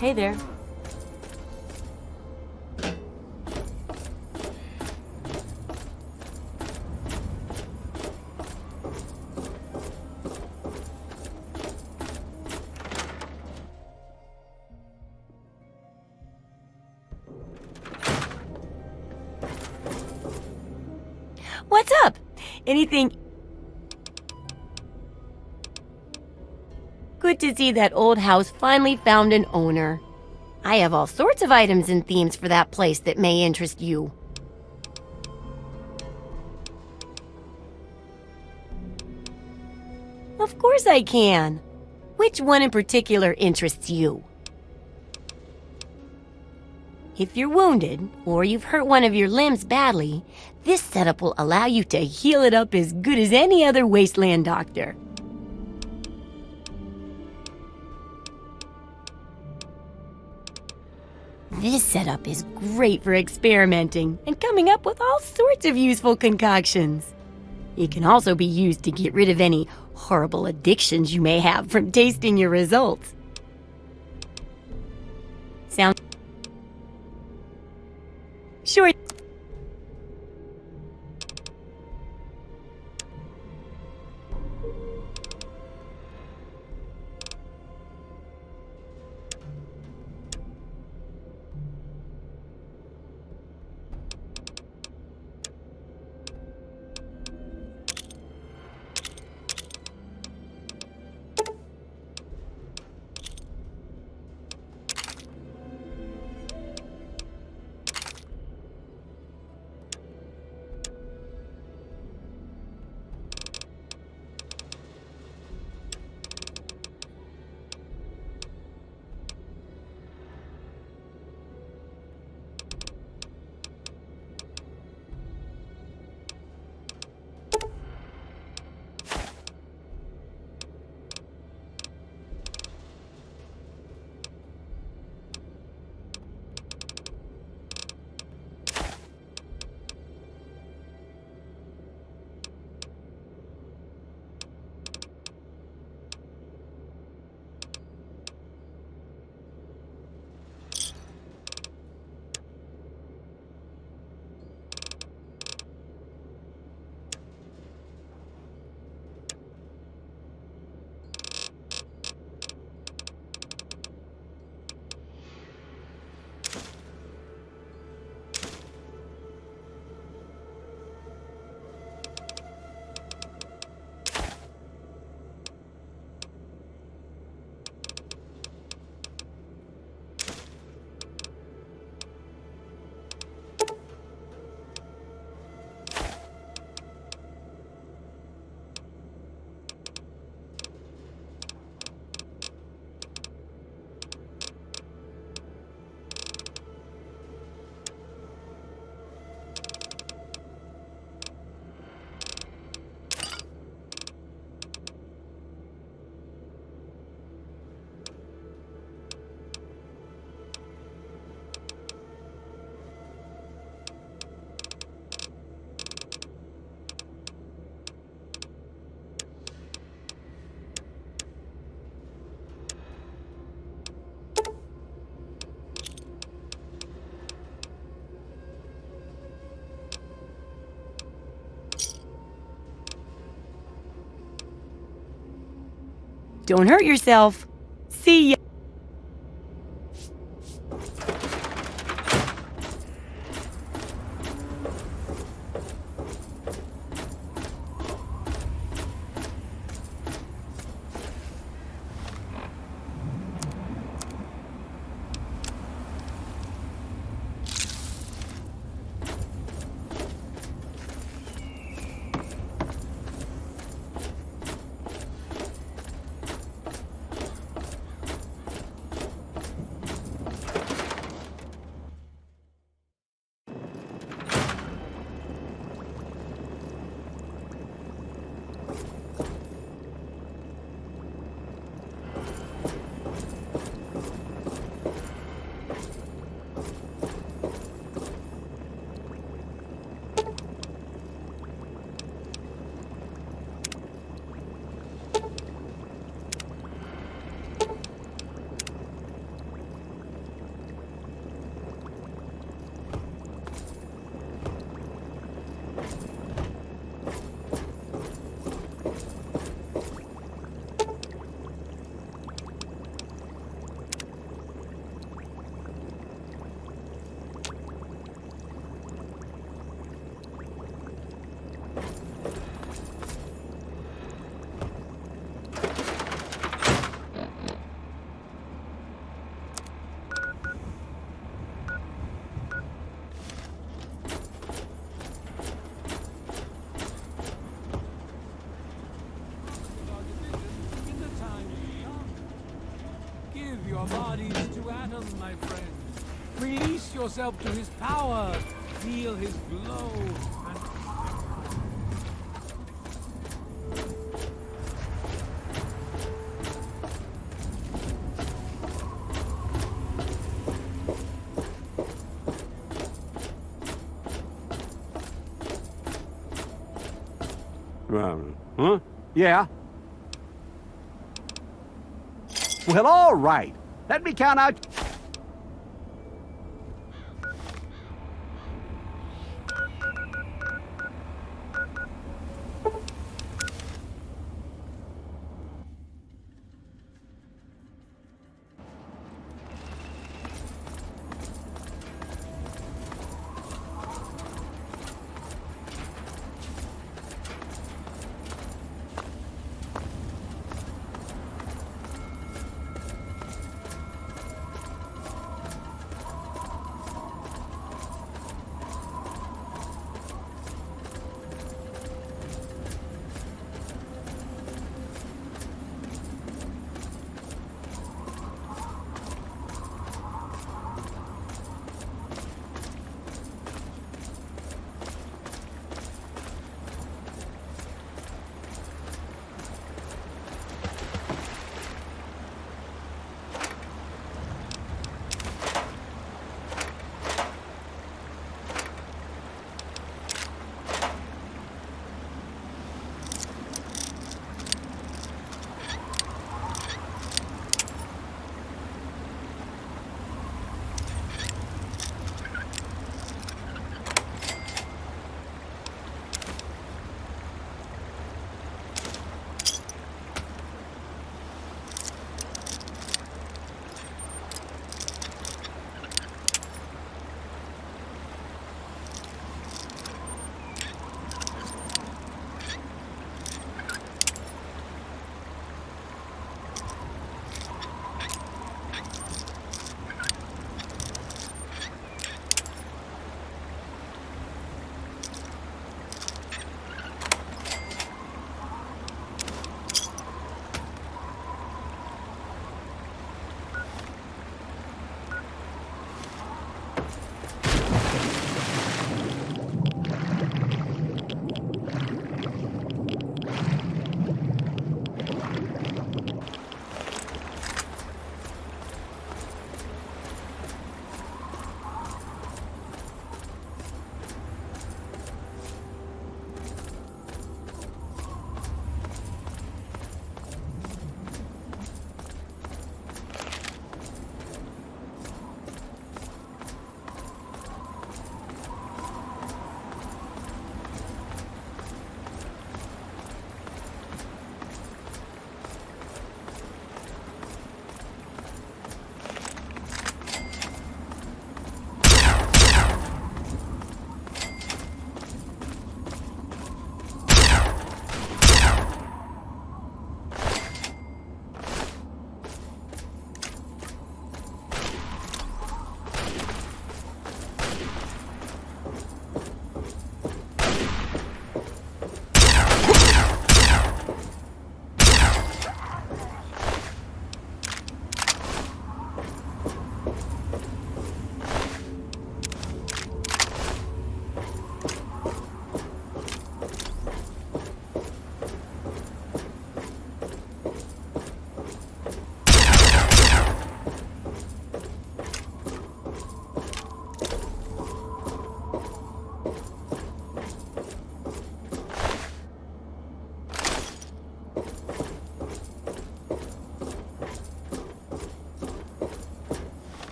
Hey there. What's up? Anything? Good to see that old house finally found an owner. I have all sorts of items and themes for that place that may interest you. Of course I can. Which one in particular interests you? If you're wounded, or you've hurt one of your limbs badly, this setup will allow you to heal it up as good as any other wasteland doctor. This setup is great for experimenting and coming up with all sorts of useful concoctions. It can also be used to get rid of any horrible addictions you may have from tasting your results. Sound? Sure. Don't hurt yourself. See ya. Welcome, my friend. Release yourself to his power. Feel his glow. And Huh? Yeah? Well, all right. Let me count out...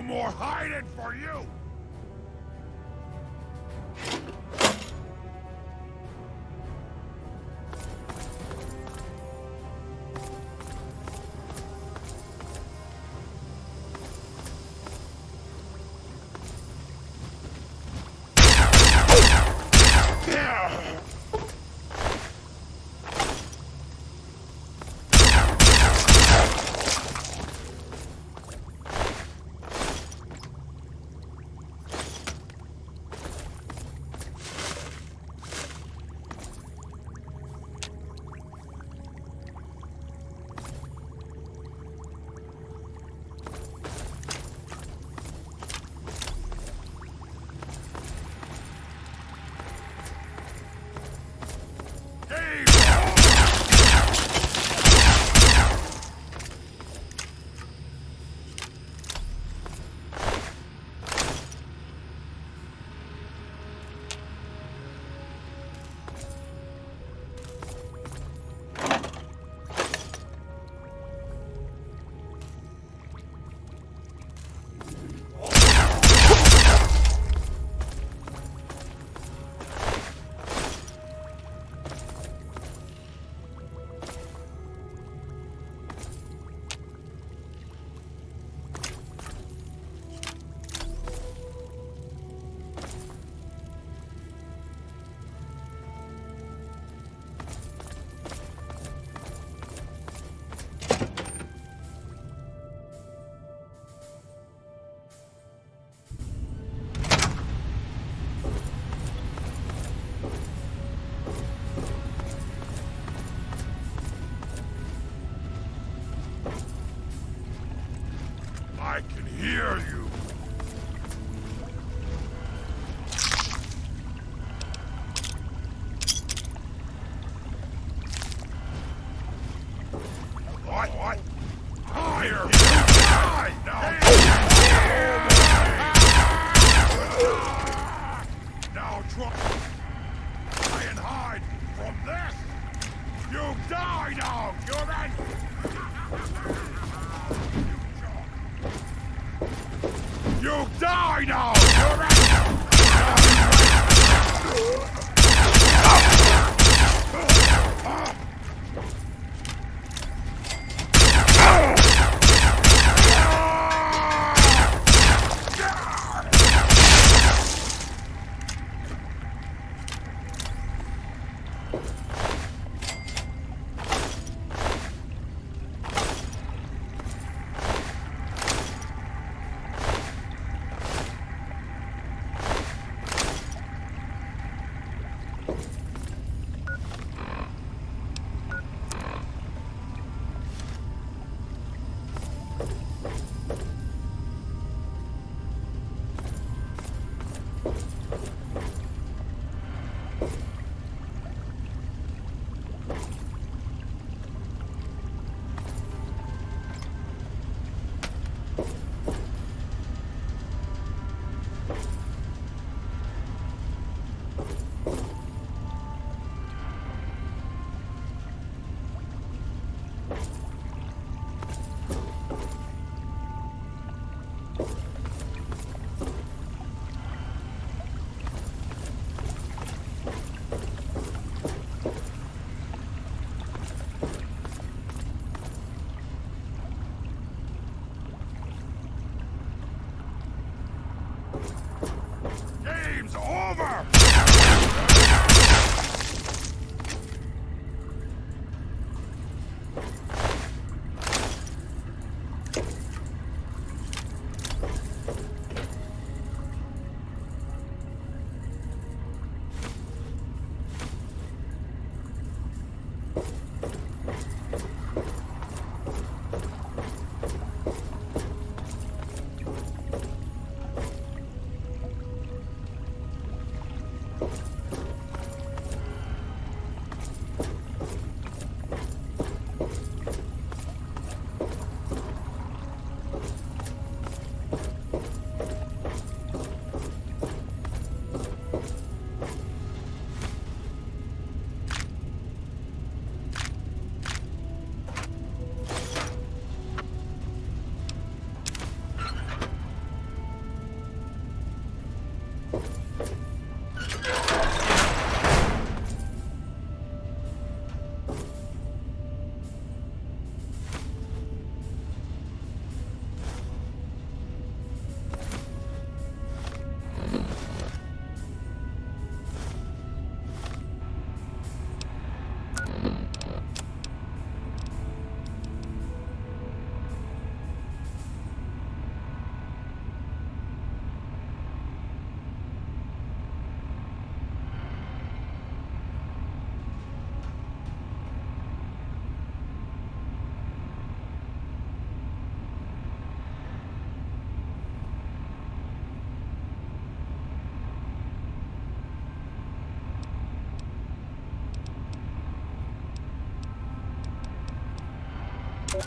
No more hiding for you! I can hear you. What? Here! Die now! Now try and hide from this! You die now, human! You die now, human!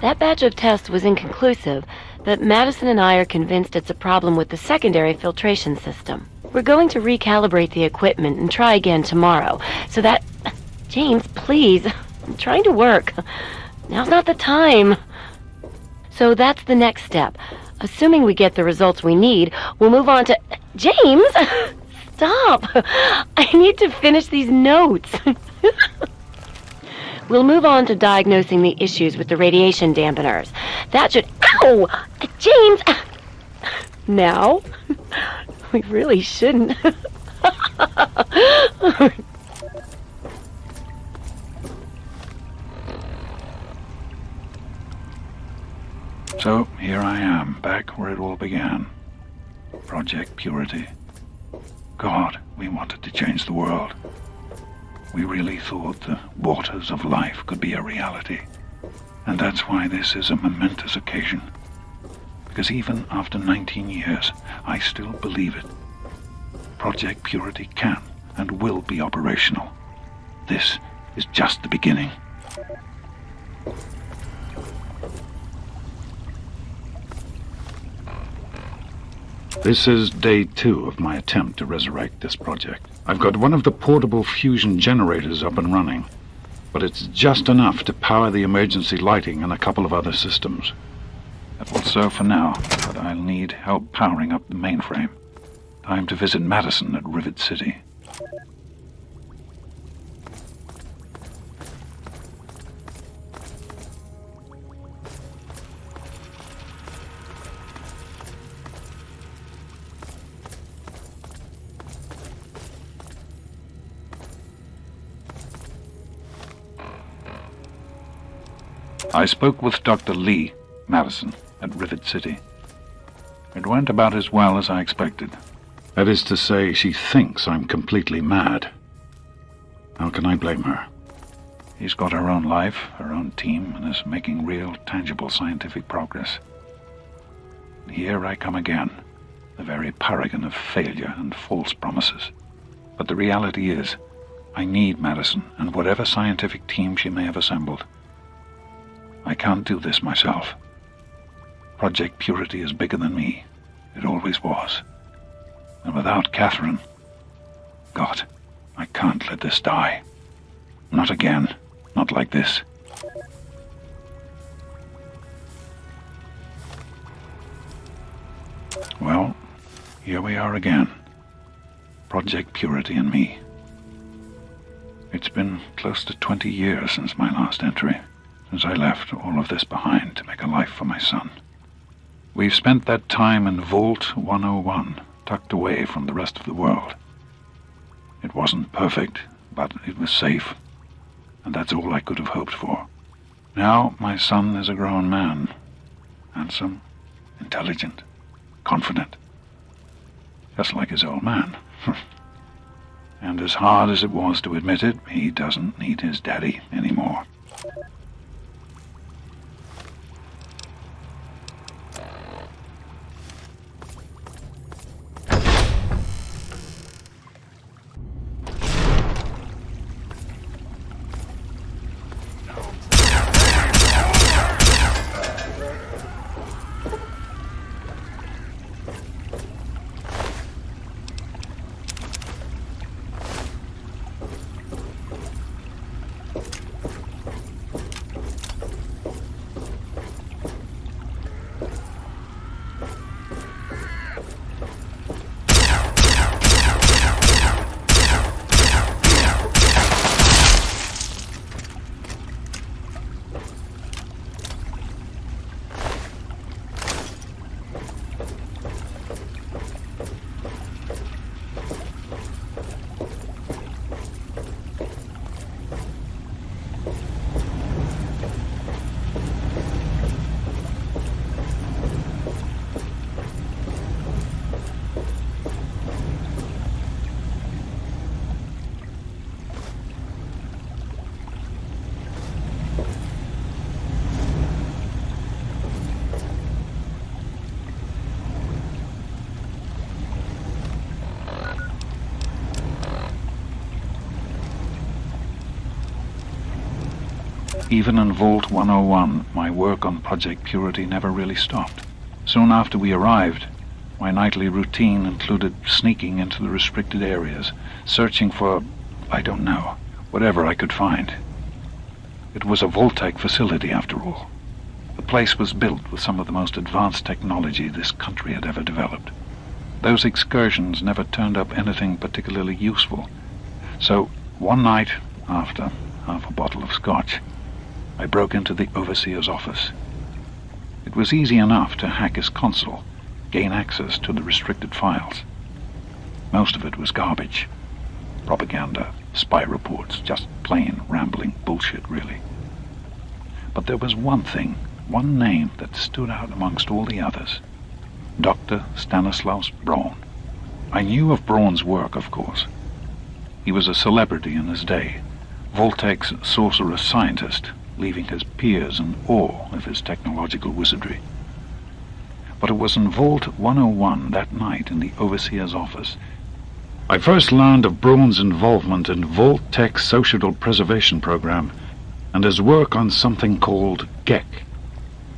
That batch of tests was inconclusive, but Madison and I are convinced it's a problem with the secondary filtration system. We're going to recalibrate the equipment and try again tomorrow, so that... James, please. I'm trying to work. Now's not the time. So that's the next step. Assuming we get the results we need, we'll move on to... James! Stop! I need to finish these notes. We'll move on to diagnosing the issues with the radiation dampeners. That should... Ow! James! Now? We really shouldn't. So, here I am, back where it all began. Project Purity. God, we wanted to change the world. We really thought the waters of life could be a reality. And that's why this is a momentous occasion. Because even after 19 years, I still believe it. Project Purity can and will be operational. This is just the beginning. This is day 2 of my attempt to resurrect this project. I've got one of the portable fusion generators up and running, but it's just enough to power the emergency lighting and a couple of other systems. That will serve for now, but I'll need help powering up the mainframe. Time to visit Madison at Rivet City. I spoke with Dr. Lee, Madison, at Rivet City. It went about as well as I expected. That is to say, she thinks I'm completely mad. How can I blame her? She's got her own life, her own team, and is making real, tangible scientific progress. Here I come again, the very paragon of failure and false promises. But the reality is, I need Madison and whatever scientific team she may have assembled. I can't do this myself. Project Purity is bigger than me. It always was. And without Catherine... God, I can't let this die. Not again. Not like this. Well, here we are again. Project Purity and me. It's been close to 20 years since my last entry. Since I left all of this behind to make a life for my son. We've spent that time in Vault 101, tucked away from the rest of the world. It wasn't perfect, but it was safe, and that's all I could have hoped for. Now my son is a grown man, handsome, intelligent, confident, just like his old man. And as hard as it was to admit it, he doesn't need his daddy anymore. Even in Vault 101, my work on Project Purity never really stopped. Soon after we arrived, my nightly routine included sneaking into the restricted areas, searching for, I don't know, whatever I could find. It was a Vault-Tec facility, after all. The place was built with some of the most advanced technology this country had ever developed. Those excursions never turned up anything particularly useful. So, one night, after half a bottle of scotch, I broke into the overseer's office. It was easy enough to hack his console, gain access to the restricted files. Most of it was garbage. Propaganda, spy reports, just plain rambling bullshit, really. But there was one thing, one name that stood out amongst all the others. Dr. Stanislaus Braun. I knew of Braun's work, of course. He was a celebrity in his day, Vault-Tec's sorcerous scientist, leaving his peers in awe of his technological wizardry. But it was in Vault 101 that night in the overseer's office I first learned of Braun's involvement in Vault-Tec's social preservation program and his work on something called GEC,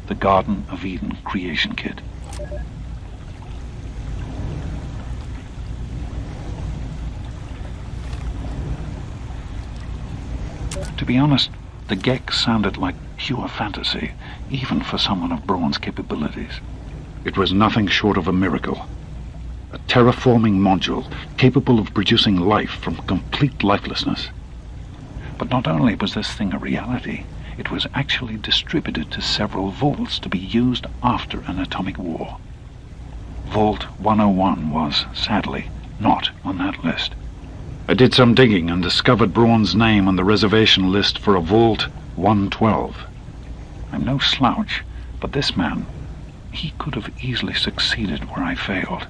the Garden of Eden Creation Kit. To be honest, the GEC sounded like pure fantasy, even for someone of Braun's capabilities. It was nothing short of a miracle. A terraforming module capable of producing life from complete lifelessness. But not only was this thing a reality, it was actually distributed to several vaults to be used after an atomic war. Vault 101 was, sadly, not on that list. I did some digging and discovered Braun's name on the reservation list for a Vault 112. I'm no slouch, but this man, he could have easily succeeded where I failed.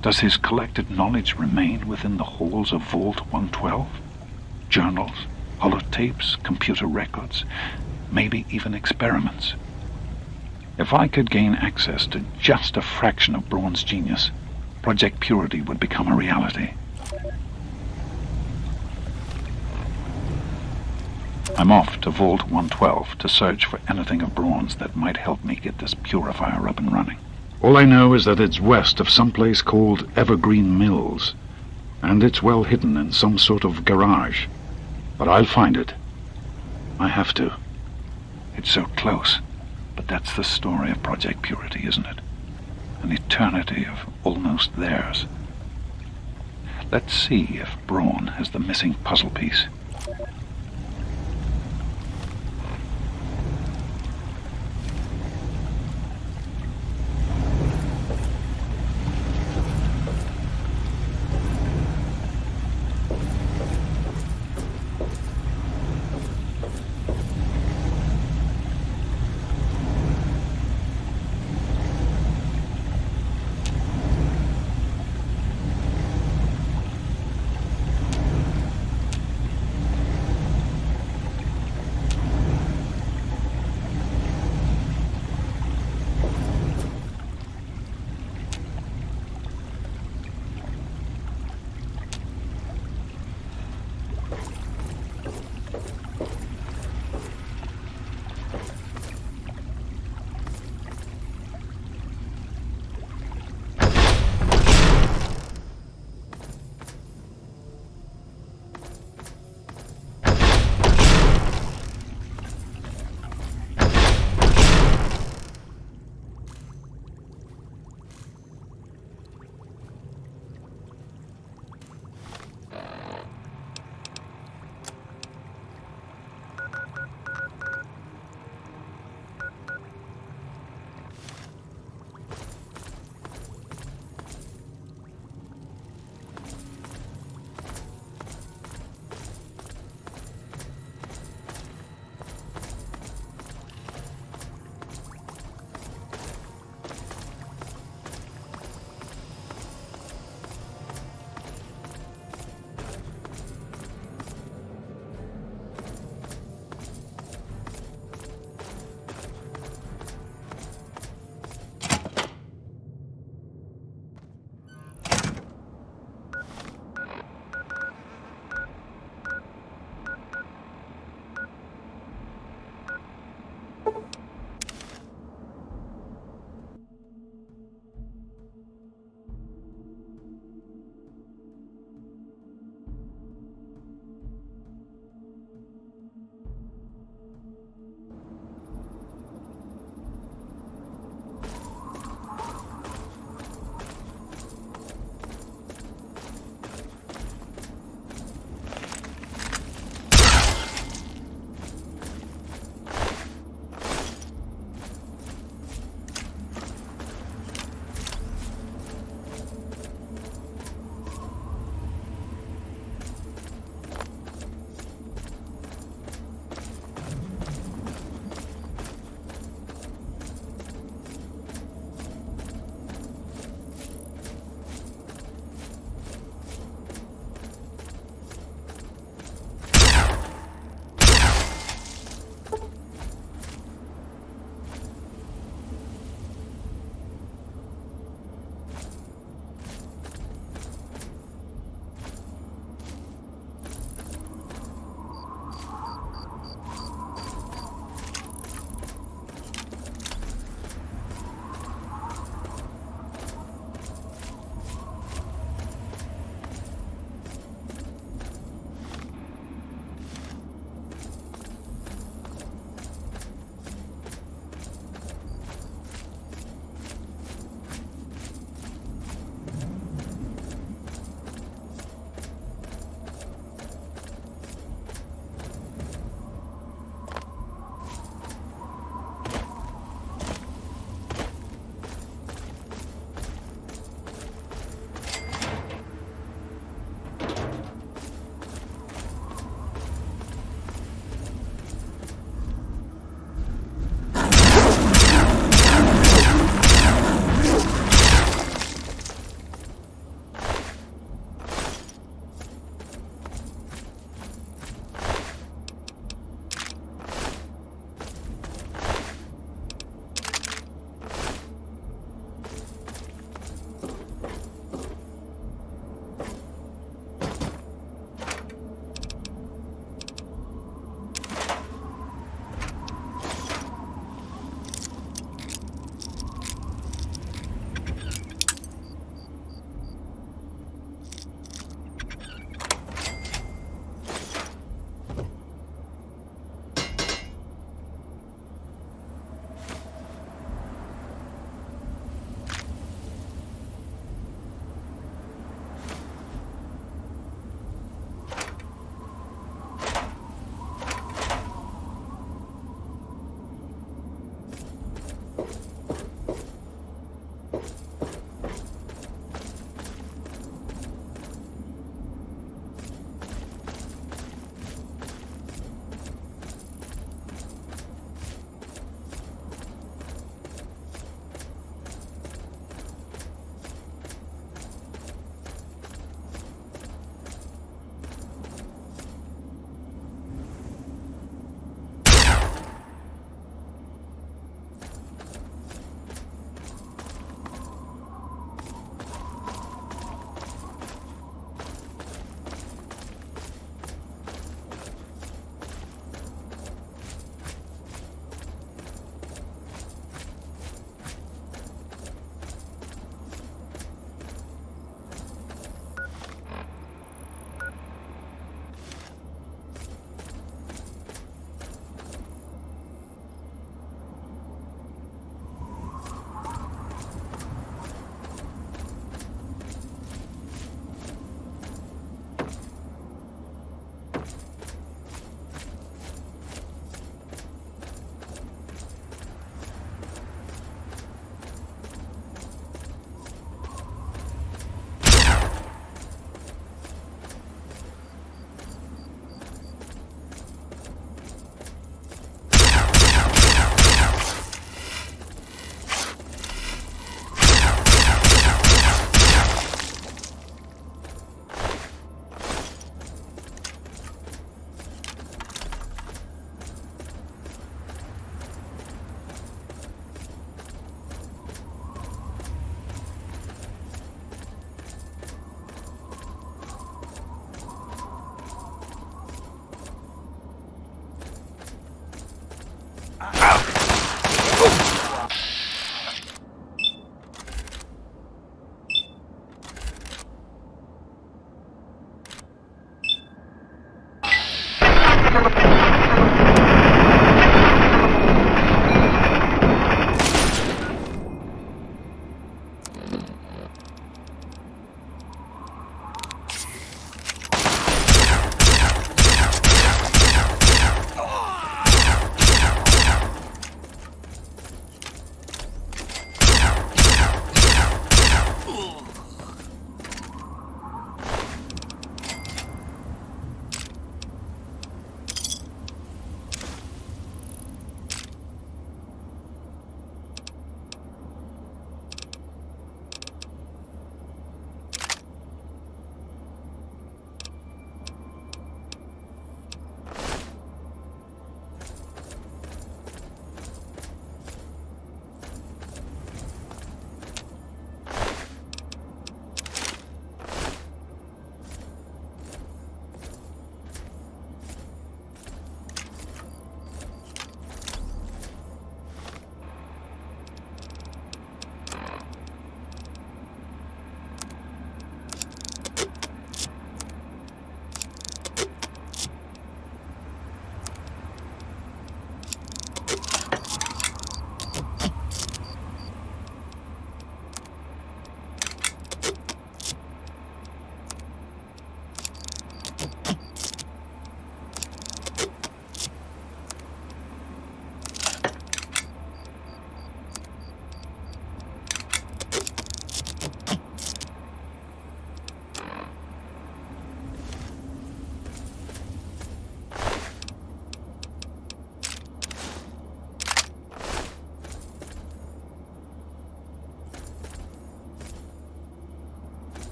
Does his collected knowledge remain within the halls of Vault 112? Journals, holotapes, computer records, maybe even experiments. If I could gain access to just a fraction of Braun's genius, Project Purity would become a reality. I'm off to Vault 112 to search for anything of Braun's that might help me get this purifier up and running. All I know is that it's west of some place called Evergreen Mills, and it's well hidden in some sort of garage. But I'll find it. I have to. It's so close, but that's the story of Project Purity, isn't it? An eternity of almost theirs. Let's see if Braun has the missing puzzle piece.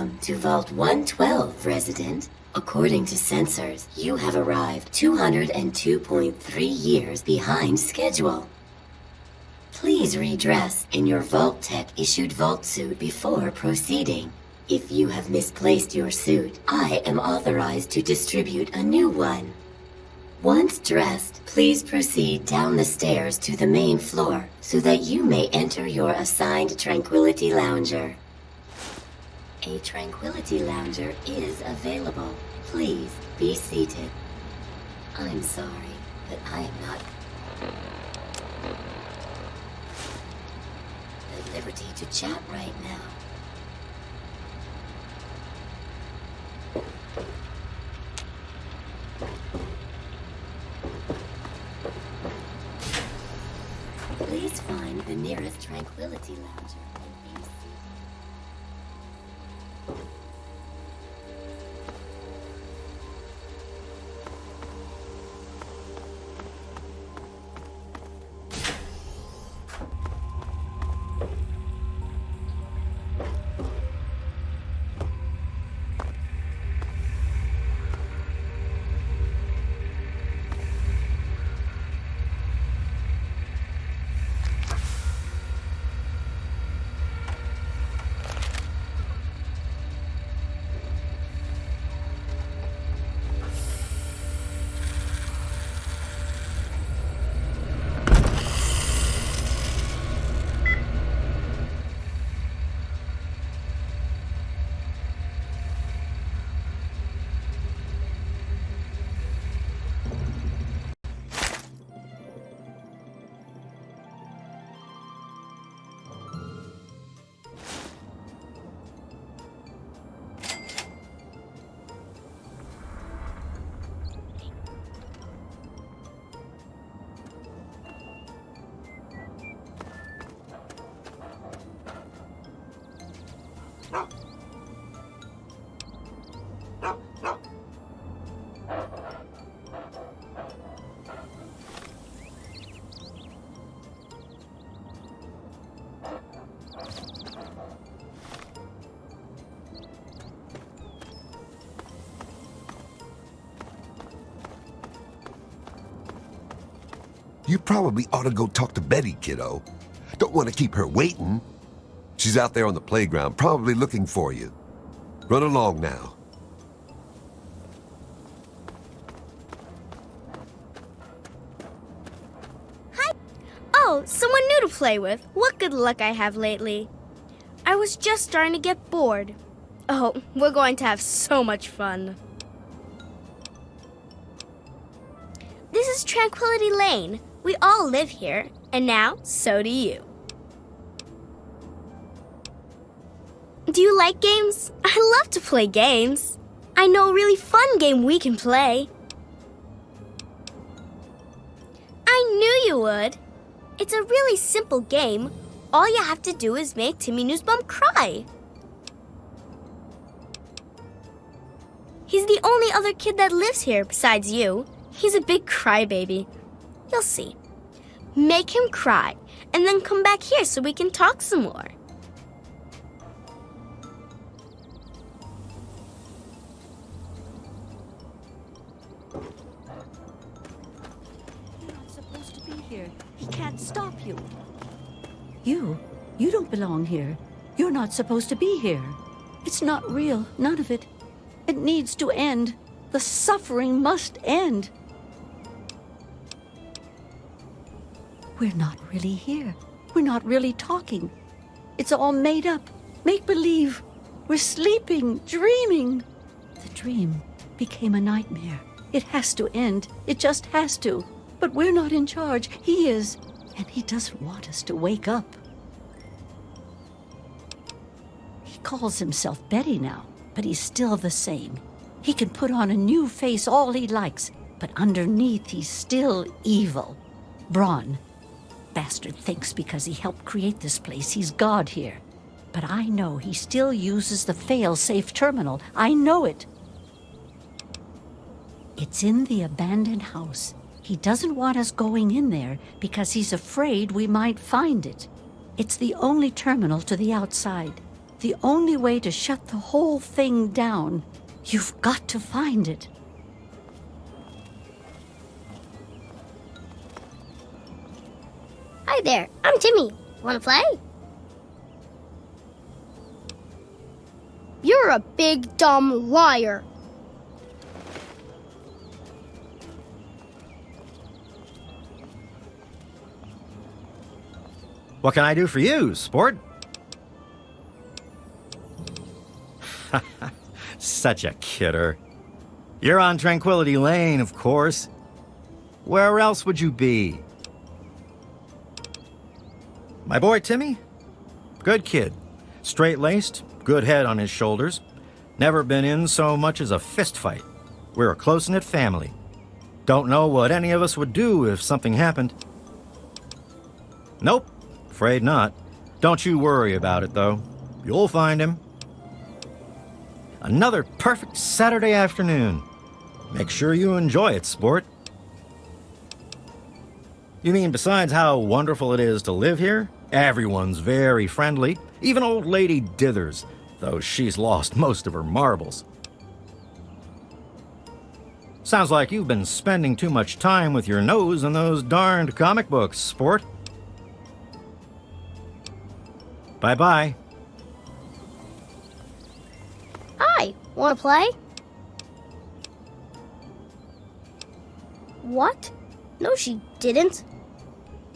Welcome to Vault 112, resident. According to sensors, you have arrived 202.3 years behind schedule. Please redress in your Vault Tech issued Vault suit before proceeding. If you have misplaced your suit, I am authorized to distribute a new one. Once dressed, please proceed down the stairs to the main floor so that you may enter your assigned Tranquility Lounger. A Tranquility Lounger is available. Please be seated. I'm sorry, but I am not at liberty to chat right now. Please find the nearest Tranquility Lounger and be seated. You probably ought to go talk to Betty, kiddo. Don't want to keep her waiting. She's out there on the playground, probably looking for you. Run along now. Hi! Oh, someone new to play with. What good luck I have lately. I was just starting to get bored. Oh, we're going to have so much fun. This is Tranquility Lane. We all live here, and now so do you. Do you like games? I love to play games. I know a really fun game we can play. I knew you would. It's a really simple game. All you have to do is make Timmy Newsbum cry. He's the only other kid that lives here besides you. He's a big crybaby. You'll see. Make him cry, and then come back here so we can talk some more. You're not supposed to be here. He can't stop you. You don't belong here. You're not supposed to be here. It's not real, none of it. It needs to end. The suffering must end. We're not really here. We're not really talking. It's all made up. Make-believe. We're sleeping, dreaming. The dream became a nightmare. It has to end. It just has to. But we're not in charge. He is. And he doesn't want us to wake up. He calls himself Betty now, but he's still the same. He can put on a new face all he likes, but underneath he's still evil. Braun. Bastard thinks because he helped create this place, he's God here. But I know he still uses the fail-safe terminal. I know it. It's in the abandoned house. He doesn't want us going in there because he's afraid we might find it. It's the only terminal to the outside. The only way to shut the whole thing down. You've got to find it. Hi there, I'm Timmy. Wanna play? You're a big dumb liar. What can I do for you, sport? Such a kidder. You're on Tranquility Lane, of course. Where else would you be? My boy Timmy? Good kid. Straight-laced, good head on his shoulders. Never been in so much as a fist fight. We're a close-knit family. Don't know what any of us would do if something happened. Nope, afraid not. Don't you worry about it, though. You'll find him. Another perfect Saturday afternoon. Make sure you enjoy it, sport. You mean besides how wonderful it is to live here? Everyone's very friendly. Even old lady Dithers, though she's lost most of her marbles. Sounds like you've been spending too much time with your nose in those darned comic books, sport. Bye-bye. Hi, wanna play? What? No, she didn't.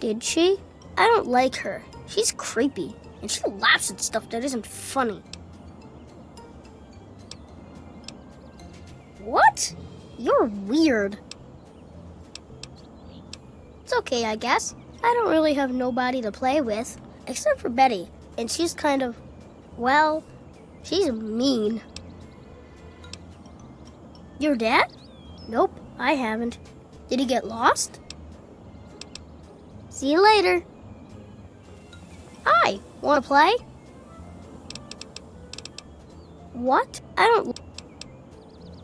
Did she? I don't like her. She's creepy, and she laughs at stuff that isn't funny. What? You're weird. It's okay, I guess. I don't really have nobody to play with, except for Betty, and she's kind of, well, she's mean. Your dad? Nope, I haven't. Did he get lost? See you later. Hi, wanna play? What? I don't...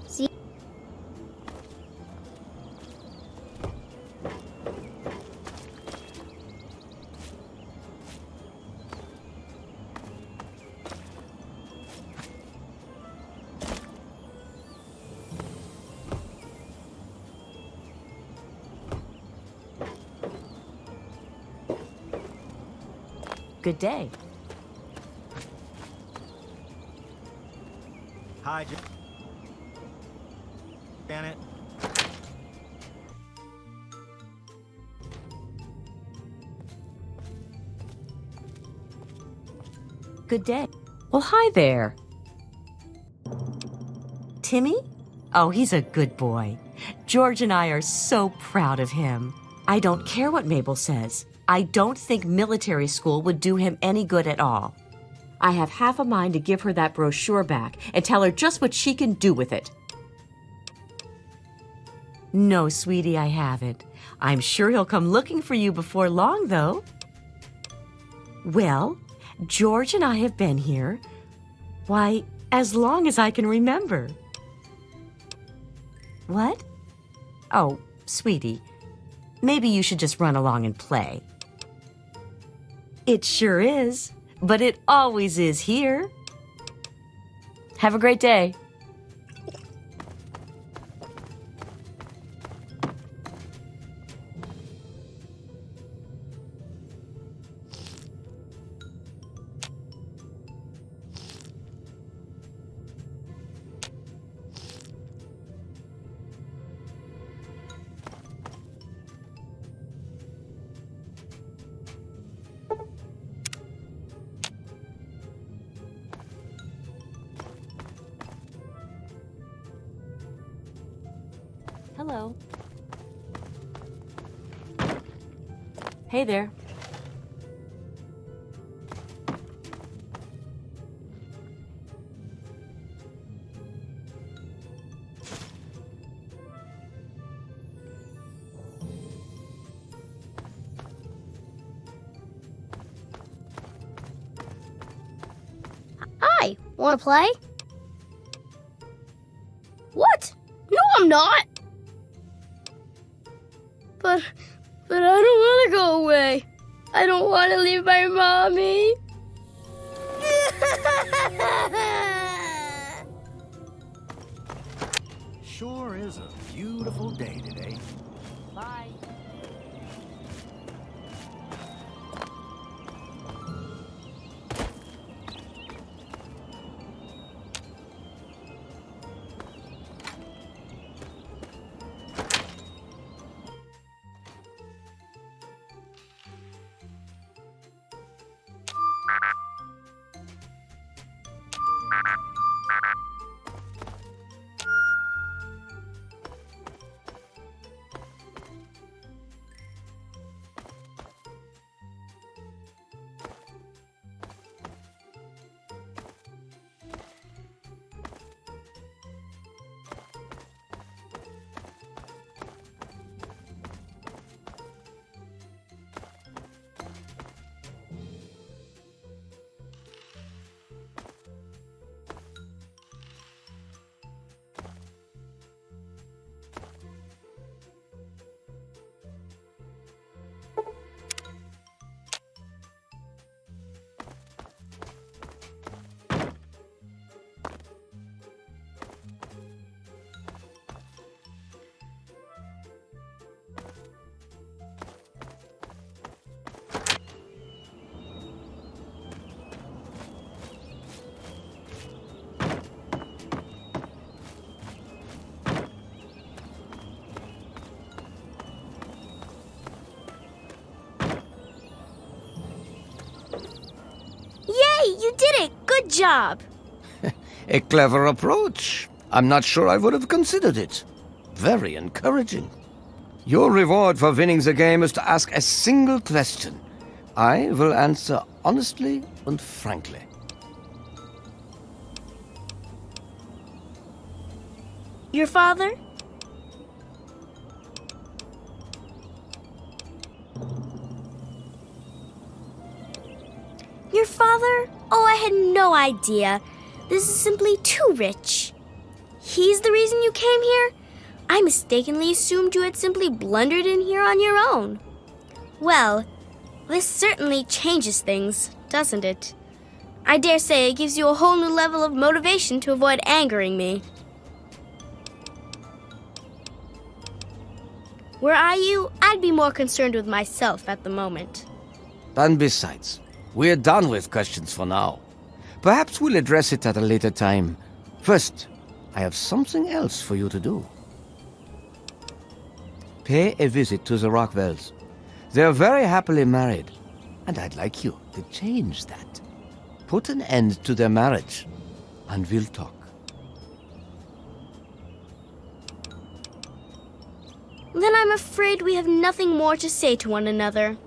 See? Good day. Hi, Janet. Good day. Well, hi there. Timmy? Oh, he's a good boy. George and I are so proud of him. I don't care what Mabel says. I don't think military school would do him any good at all. I have half a mind to give her that brochure back and tell her just what she can do with it. No, sweetie, I haven't. I'm sure he'll come looking for you before long, though. Well, George and I have been here, why, as long as I can remember. What? Oh, sweetie, maybe you should just run along and play. It sure is, but it always is here. Have a great day. Hello. Hey there. Hi, wanna play? What? No, I'm not. But I don't want to go away. I don't want to leave my mommy. Sure is a beautiful day today. Bye. Yay, you did it! Good job! A clever approach. I'm not sure I would have considered it. Very encouraging. Your reward for winning the game is to ask a single question. I will answer honestly and frankly. Your father? Your father? Oh, I had no idea. This is simply too rich. He's the reason you came here? I mistakenly assumed you had simply blundered in here on your own. Well, this certainly changes things, doesn't it? I dare say it gives you a whole new level of motivation to avoid angering me. Were I you, I'd be more concerned with myself at the moment. And besides, we're done with questions for now. Perhaps we'll address it at a later time. First, I have something else for you to do. Pay a visit to the Rockwells. They're very happily married, and I'd like you to change that. Put an end to their marriage, and we'll talk. Then I'm afraid we have nothing more to say to one another.